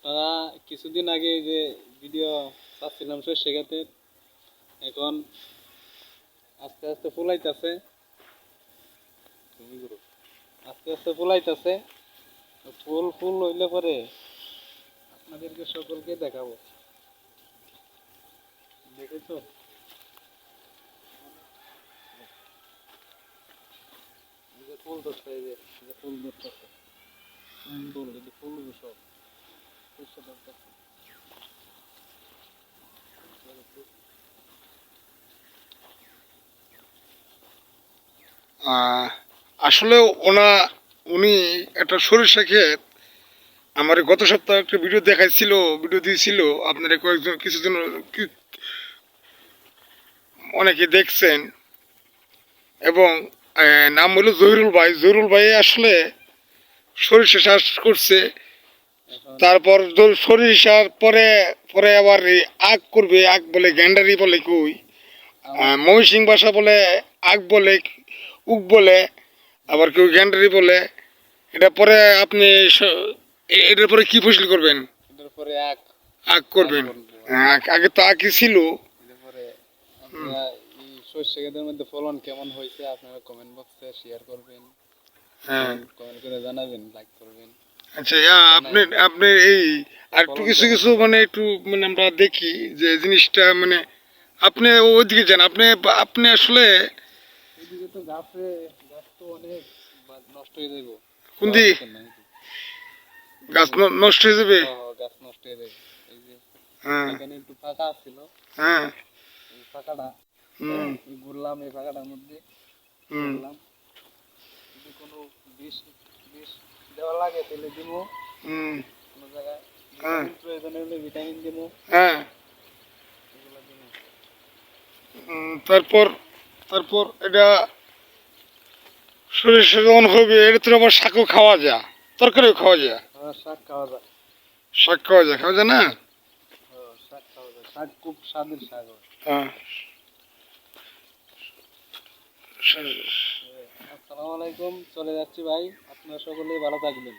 আপনারা কিছুদিন আগে যে ভিডিও ছাড়ছিলাম সর্ষে ক্ষেতের, এখন আস্তে আস্তে ফুলাইতেছে, আস্তে আস্তে ফুলাইতেছে। ফুল ফুল হইলে পরে আপনাদেরকে সকলকে দেখাবো। দেখেছো, এই যে ফুল ধরছে, এই যে ফুল ধরতেছে, ফুল এই যে ফুল সব সর্ষে ধরতেছে। আসলে উনি একটা সরিষা ক্ষেত আমার গত সপ্তাহে একটা ভিডিও দিয়েছিল। আপনারা কয়েকজন কিছুজন অনেকে দেখছেন এবং নাম হলো জহিরুল ভাই আসলে সরিষা চাষ করছে। তারপর সরিষার পরে পরে আবার আখ করবে, আখ বলে গ্যান্ডারি বলে কই, ময়মনসিং ভাষা বলে আখ বলে, উক বলে, আবার কেউ গ্যান্ডারি বলে। এটা পরে আপনি এটার পরে কি ফসল করবেন? এটার পরে আখ আখ করবেন। আগে তো আখই ছিল। এরপরে আপনারা এই সর্ষে ক্ষেতের মধ্যে ফলন কেমন হয়েছে আপনারা কমেন্ট বক্সে শেয়ার করবেন, কমেন্ট করে জানাবেন, লাইক করবেন। আচ্ছা, আপনি আপনি এই আর একটু কিছু কিছু মানে একটু মানে আমরা দেখি যে জিনিসটা মানে আপনি ওইদিকে যান। আপনি আপনি আসলে এদিকে তো গাছ তো অনেক নষ্ট হয়ে যাবো। কোন দিকে গাছ নষ্ট হয়ে যাবে? গাছ নষ্ট হয়ে যাবে। এই যে হ্যাঁ এখানে একটু ফাঁকা ছিল, হ্যাঁ এই ফাঁকাটা ঘুরলাম, এই ফাঁকাটার মধ্যে ঘুরলাম। যদি কোনো বিষ বিষ দেওয়া লাগে তাহলে দিব, কোনো জায়গায় ভিটামিন প্রয়োজন হলে ভিটামিন দিব। হ্যাঁ। এগুলো দিব। তারপর তারপর এটা সরিষা যখন হবে এটা তো আবার শাকও খাওয়া যায়, তরকারিও খাওয়া যায়। শাক খাওয়া যায়, শাক খাওয়া যায়, খাওয়া যায় না? শাক খাওয়া যায়, শাক খুব স্বাদের শাক হয়। হ্যাঁ। আসসালামু আলাইকুম, চলে যাচ্ছি ভাই, আপনারা সকলেই ভালো থাকবেন।